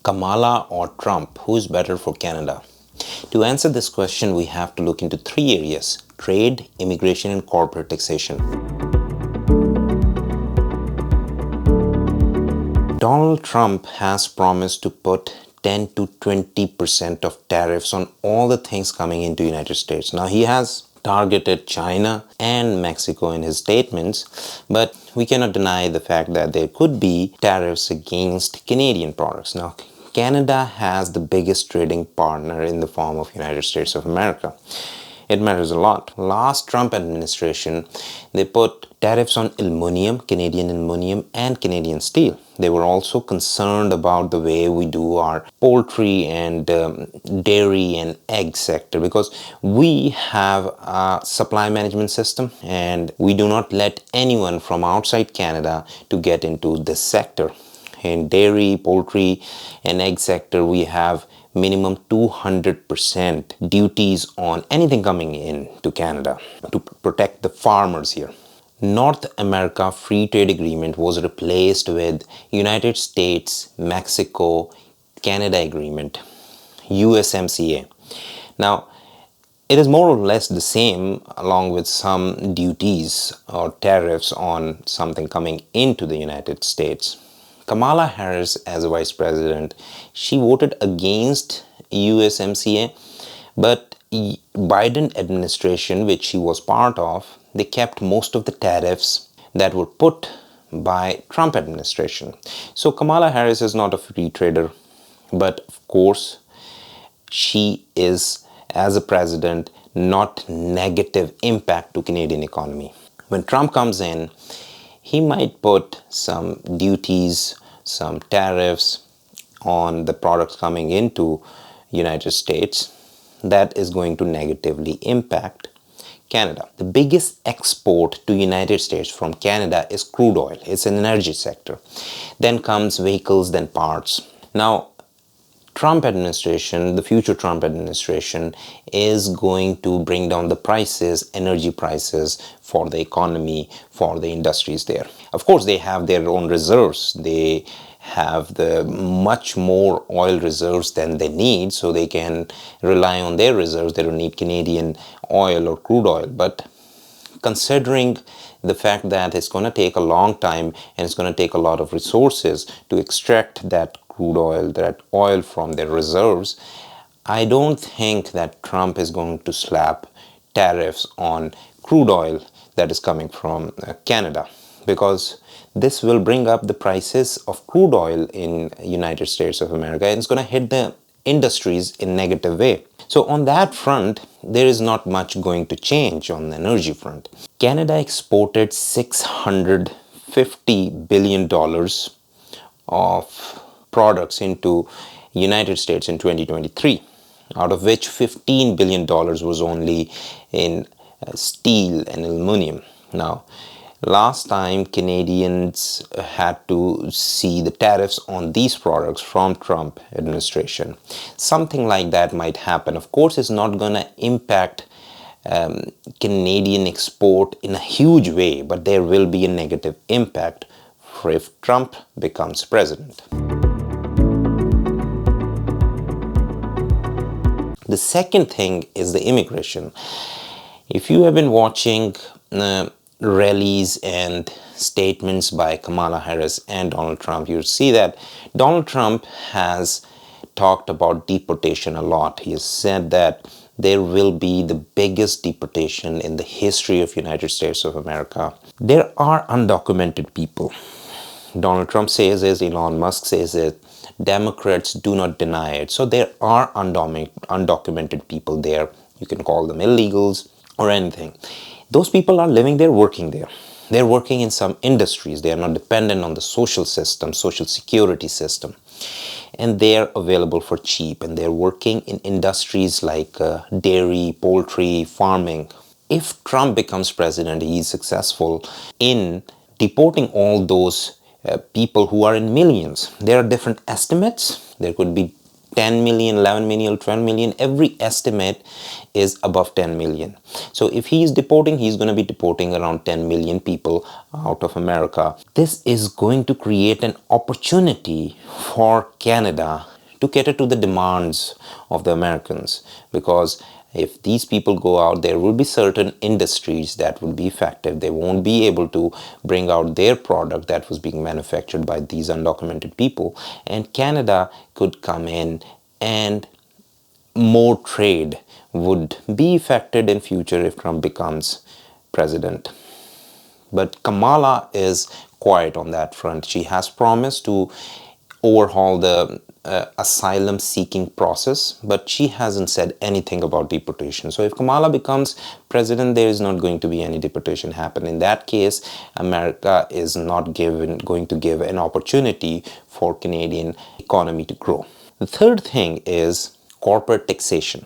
Kamala or Trump, who is better for Canada? To answer this question, we have to look into three areas: trade, immigration, and corporate taxation. Donald Trump has promised to put 10 to 20% of tariffs on all the things coming into the United States. Now, he has targeted China and Mexico in his statements, but we cannot deny the fact that there could be tariffs against Canadian products. Now, Canada has the biggest trading partner in the form of United States of America. It matters a lot. Last Trump administration, they put tariffs on aluminum, Canadian aluminum, and Canadian steel. They were also concerned about the way we do our poultry and dairy and egg sector, because we have a supply management system and we do not let anyone from outside Canada to get into this sector. In dairy, poultry, and egg sector, we have minimum 200% duties on anything coming in to Canada to protect the farmers here. North America Free Trade Agreement was replaced with United States, Mexico, Canada Agreement, USMCA. Now, it is more or less the same, along with some duties or tariffs on something coming into the United States. Kamala Harris, as a vice president, she voted against USMCA, but Biden administration, which she was part of, they kept most of the tariffs that were put by Trump administration. So Kamala Harris is not a free trader, but of course, she is, as a president, not negative impact to Canadian economy. When Trump comes in, he might put some duties, some tariffs on the products coming into United States that is going to negatively impact Canada. The biggest export to United States from Canada is crude oil. It's an energy sector. Then comes vehicles, then parts. Now, Trump administration, the future Trump administration, is going to bring down the prices, energy prices for the economy, for the industries there. Of course, they have their own reserves. They have the much more oil reserves than they need, so they can rely on their reserves. They don't need Canadian oil or crude oil. But considering the fact that it's going to take a long time and it's going to take a lot of resources to extract that crude oil, that oil from their reserves, I don't think that Trump is going to slap tariffs on crude oil that is coming from Canada, because this will bring up the prices of crude oil in United States of America, and it's going to hit the industries in negative way. So on that front, there is not much going to change on the energy front. Canada exported $650 billion of products into United States in 2023, out of which $15 billion was only in steel and aluminum. Now, last time Canadians had to see the tariffs on these products from Trump administration. Something like that might happen. Of course, it's not going to impact Canadian export in a huge way, but there will be a negative impact if Trump becomes president. The second thing is the immigration. If you have been watching rallies and statements by Kamala Harris and Donald Trump, you see that Donald Trump has talked about deportation a lot. He has said that there will be the biggest deportation in the history of United States of America. There are undocumented people. Donald Trump says it, Elon Musk says it, Democrats do not deny it. So there are undocumented people there. You can call them illegals or anything. Those people are living there, working there. They're working in some industries. They are not dependent on the social system, social security system. And they're available for cheap. And they're working in industries like dairy, poultry, farming. If Trump becomes president, he's successful in deporting all those people who are in millions. There are different estimates. There could be 10 million, 11 million, 12 million. Every estimate is above 10 million. So if he is deporting, he's going to be deporting around 10 million people out of America. This is going to create an opportunity for Canada to cater to the demands of the Americans. Because if these people go out, there will be certain industries that will be effective. They won't be able to bring out their product that was being manufactured by these undocumented people. And Canada could come in, and more trade would be affected in future if Trump becomes president. But Kamala is quiet on that front. She has promised to overhaul the asylum seeking process, but she hasn't said anything about deportation. So if Kamala becomes president, there is not going to be any deportation happen. In that case, America is not going to give an opportunity for Canadian economy to grow. The third thing is corporate taxation.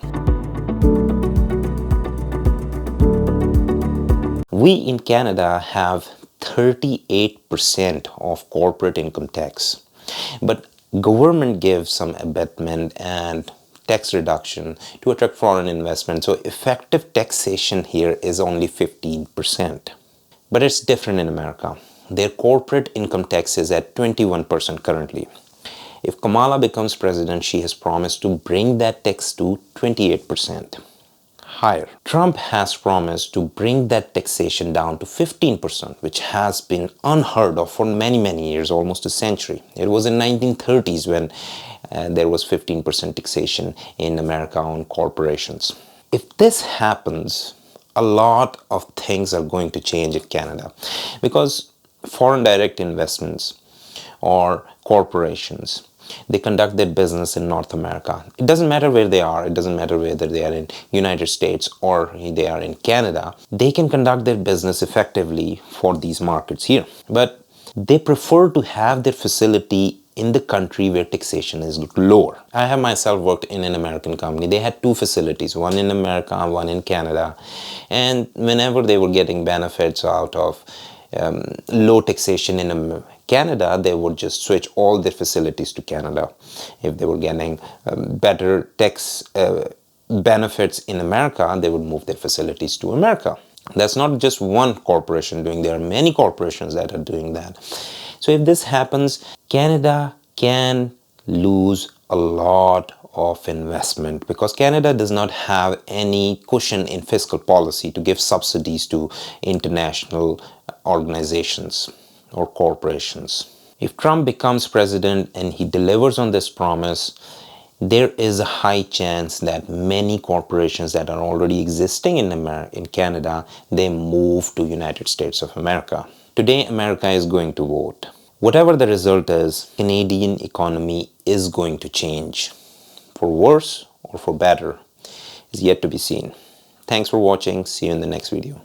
We in Canada have 38% of corporate income tax, but government gives some abatement and tax reduction to attract foreign investment. So effective taxation here is only 15%. But it's different in America. Their corporate income tax is at 21% currently. If Kamala becomes president, she has promised to bring that tax to 28%. Higher. Trump has promised to bring that taxation down to 15%, which has been unheard of for many years, almost a century. It was in 1930s when there was 15% taxation in America on corporations. If this happens, a lot of things are going to change in Canada, because foreign direct investments or corporations, they conduct their business in North America. It doesn't matter where they are. It doesn't matter whether they are in United States or they are in Canada. They can conduct their business effectively for these markets here. But they prefer to have their facility in the country where taxation is lower. I have myself worked in an American company. They had two facilities, one in America, one in Canada. And whenever they were getting benefits out of low taxation in Canada, they would just switch all their facilities to Canada. If they were getting better tax benefits in America, they would move their facilities to America. That's not just one corporation doing. There are many corporations that are doing that. So if this happens, Canada can lose a lot of investment, because Canada does not have any cushion in fiscal policy to give subsidies to international organizations or corporations. If Trump becomes president and he delivers on this promise, there is a high chance that many corporations that are already existing in Canada, they move to United States of America. Today, America is going to vote. Whatever the result is, Canadian economy is going to change. For worse or for better is yet to be seen. Thanks for watching. See you in the next video.